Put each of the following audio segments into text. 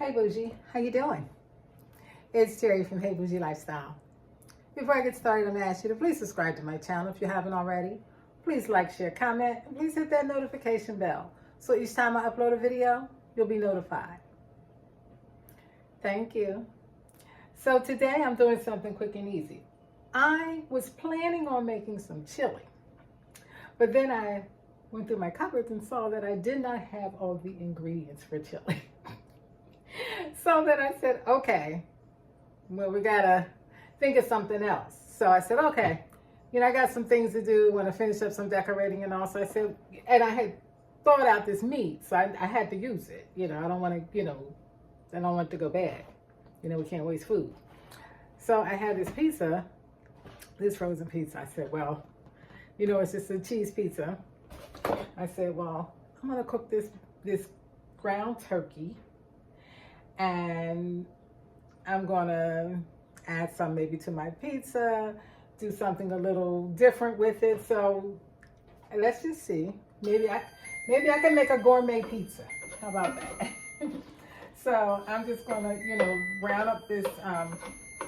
Hey Bougie, how you doing? It's Terry from Hey Bougie Lifestyle. Before I get started, I'm going to ask you to please subscribe to my channel if you haven't already. Please like, share, comment, and please hit that notification bell so each time I upload a video, you'll be notified. Thank you. So today I'm doing something quick and easy. I was planning on making some chili, but then I went through my cupboards and saw that I did not have all the ingredients for chili. So then I said, okay, well, we gotta think of something else. So I said, okay, I got some things to do, want to finish up some decorating and all. So I said, and I had thought out this meat, so I had to use it. I don't want to, I don't want it to go bad. We can't waste food. So I had this pizza, this frozen pizza. I said, well, it's just a cheese pizza. I said, well, I'm gonna cook this ground turkey, and I'm gonna add some maybe to my pizza, do something a little different with it. So let's just see. Maybe I can make a gourmet pizza. How about that? So I'm just gonna, brown up this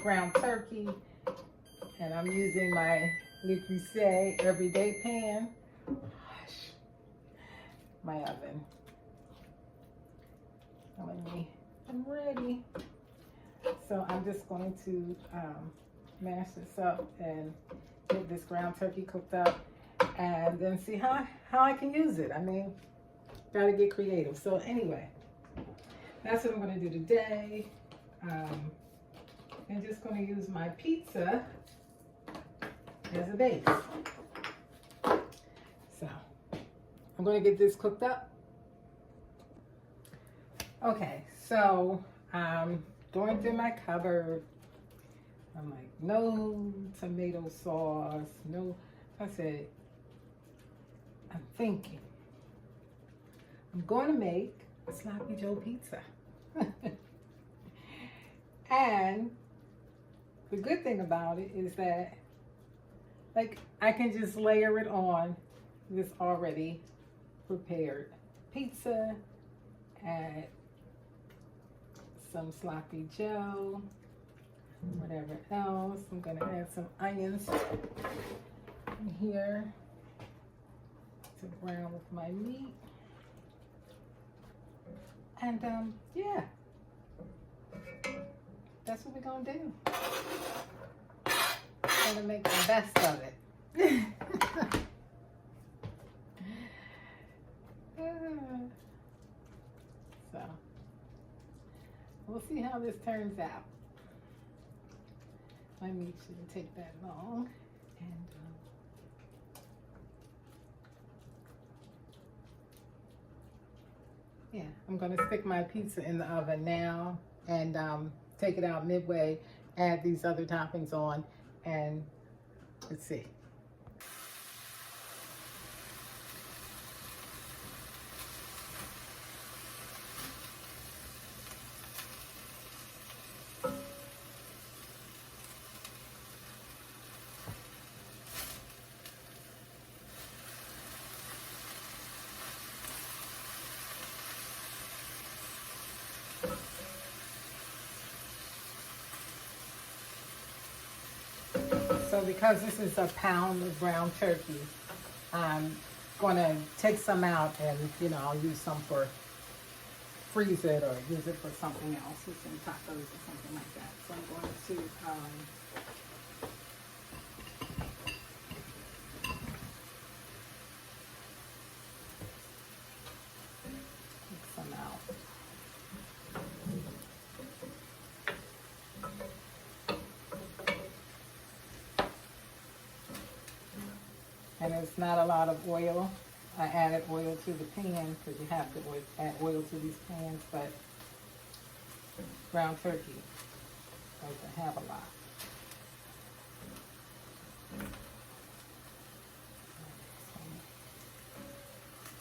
ground turkey, and I'm using my Le Creuset everyday pan. My oven. I'm ready. So I'm just going to mash this up and get this ground turkey cooked up, and then see how I can use it. Gotta get creative. So anyway, that's what I'm gonna do today. I'm just gonna use my pizza as a base. So I'm gonna get this cooked up. Okay, so going through my cupboard, I'm like, no tomato sauce, no. I said, I'm thinking, I'm going to make a Sloppy Joe pizza. And the good thing about it is that, I can just layer it on this already prepared pizza, add some Sloppy Joe, whatever else. I'm gonna add some onions in here to brown with my meat. And yeah, that's what we're gonna do. Gonna make the best of it. So we'll see how this turns out. My meat shouldn't take that long. And yeah, I'm gonna stick my pizza in the oven now and take it out midway, add these other toppings on, and let's see. So because this is a pound of ground turkey, I'm going to take some out and, I'll use some for freeze it or use it for something else, with some tacos or something like that. So I'm going to take some out. And it's not a lot of oil. I added oil to the pan because you have to add oil to these pans, but ground turkey doesn't have a lot.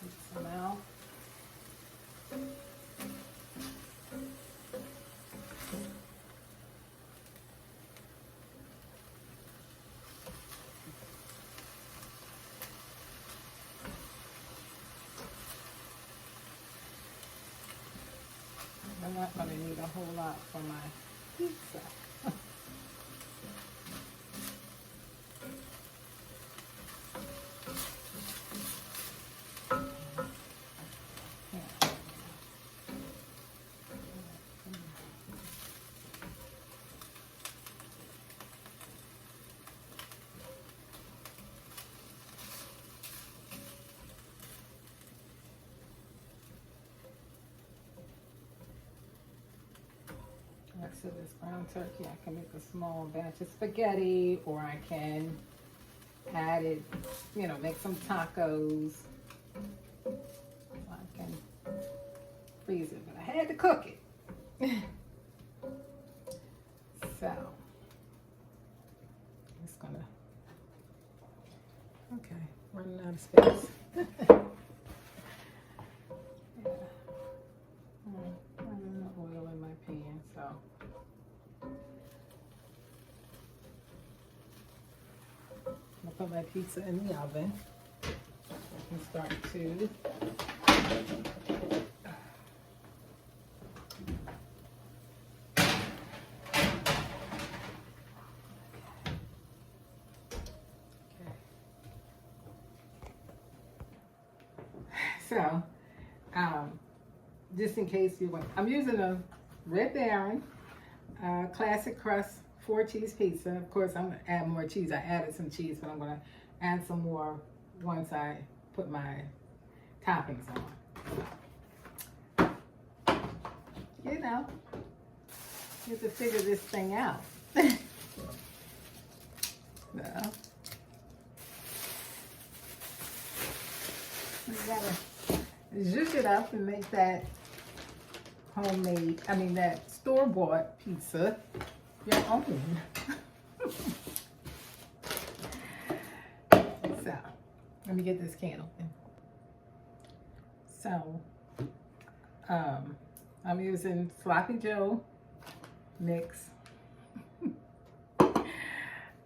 Take some out. I'm not going to need a whole lot for my pizza. So this brown turkey, I can make a small batch of spaghetti, or I can add it, you know, make some tacos. I can freeze it, but I had to cook it. So, I'm just gonna, okay, running out of space. Running the oil in my pan, so. I'll put my pizza in the oven. I can start to so just in case you want, I'm using a Red Baron classic crust 4-cheese pizza. Of course, I'm gonna add more cheese. I added some cheese, but I'm gonna add some more once I put my toppings on. You know, you have to figure this thing out. Well, you gotta zhuzh it up and make that homemade, I mean that store-bought pizza your own. So, let me get this can open. So, I'm using Sloppy Joe mix.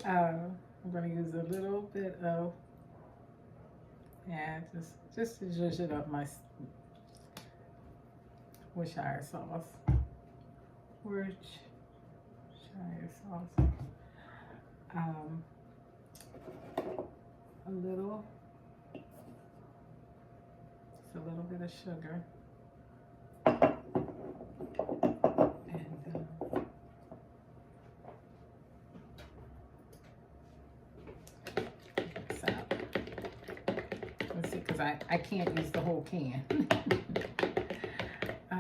I'm going to use a little bit of, yeah, just to zhuzh it up my Worcestershire sauce. Worcestershire sauce. A little, just a little bit of sugar. And so, let's see, because I can't use the whole can. Yeah.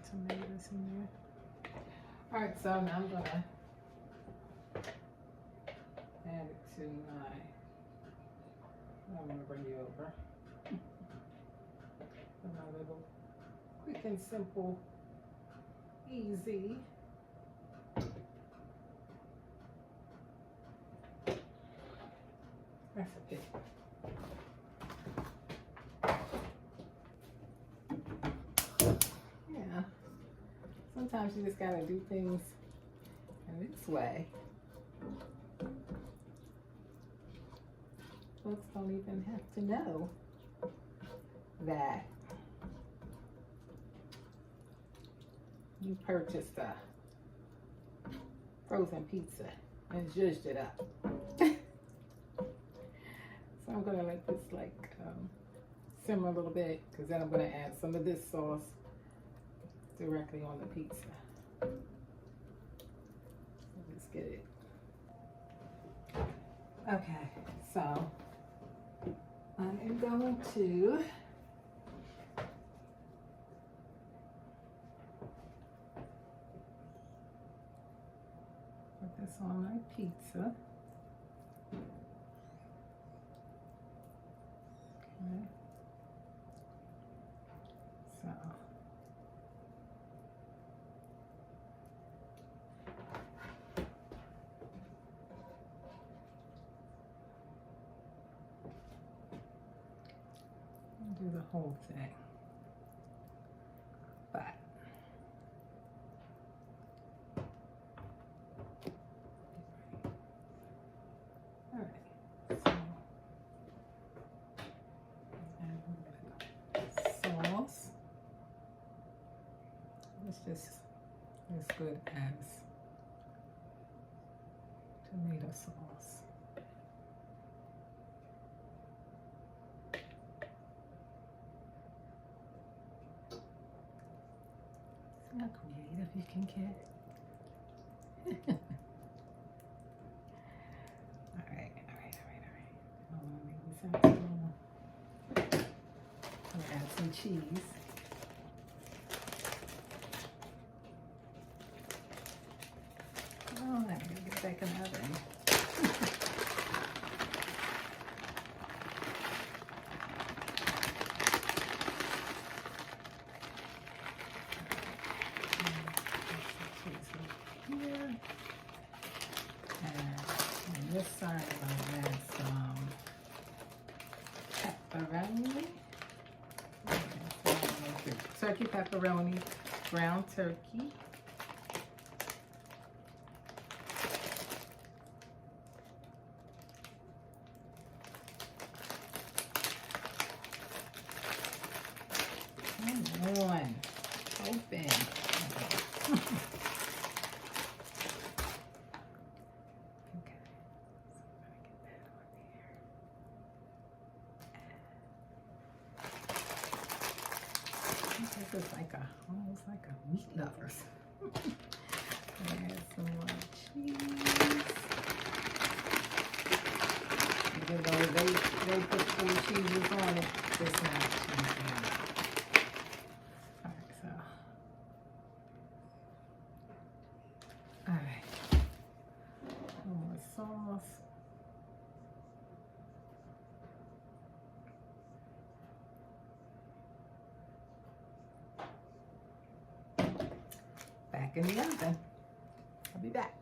Tomatoes in there. All right, so now I'm gonna add it to my, I'm gonna bring you over. My little quick and simple, easy recipe. Yeah, sometimes you just gotta do things in this way. Folks don't even have to know that you purchased a frozen pizza and zhuzhed it up. So I'm gonna let this like simmer a little bit, because then I'm gonna add some of this sauce directly on the pizza. Let's get it. Okay, so I am going to put this on my pizza. Okay. So do the whole thing. It's just as good as tomato sauce. See how creative you can get. All right. I'm gonna add some cheese. Oh, I gotta get back in the oven. Here. And on this side, I'll add some pepperoni. Turkey pepperoni, ground turkey. Come on, open. This is like almost like a meat lovers. Add some more cheese. Even though they put 4 cheeses on it, it's not cheese. Alright, so. Alright. More sauce. Back in the oven. I'll be back.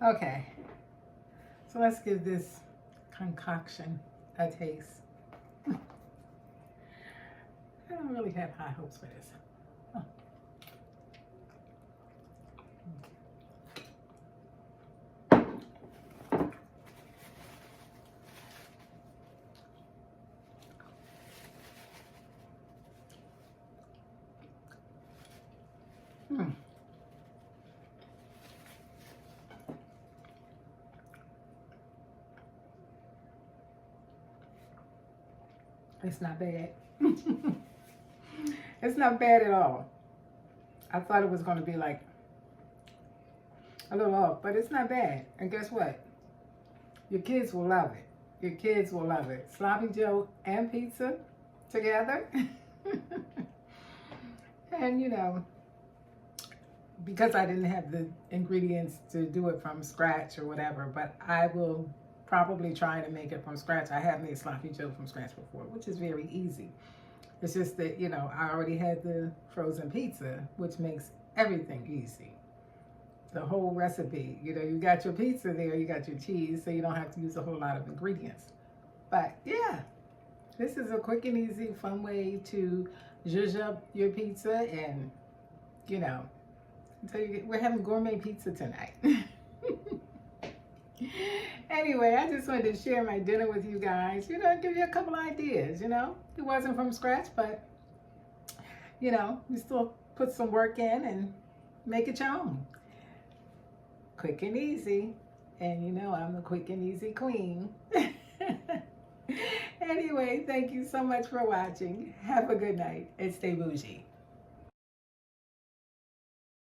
Okay, so let's give this concoction a taste. I don't really have high hopes for this. It's not bad. It's not bad at all. I thought it was going to be like a little off, but it's not bad. And guess what? Your kids will love it. Your kids will love it. Sloppy Joe and pizza together. And you know, because I didn't have the ingredients to do it from scratch or whatever, but I will probably try to make it from scratch. I have made Sloppy Joe from scratch before, which is very easy. It's just that, you know, I already had the frozen pizza, which makes everything easy. The whole recipe, you know, you got your pizza there, you got your cheese, so you don't have to use a whole lot of ingredients. But yeah, this is a quick and easy, fun way to zhuzh up your pizza and, you know, until you get, we're having gourmet pizza tonight. Anyway, I just wanted to share my dinner with you guys, you know, give you a couple ideas, you know. It wasn't from scratch, but, you know, you still put some work in and make it your own. Quick and easy. And you know, I'm the quick and easy queen. Anyway, thank you so much for watching. Have a good night and stay bougie.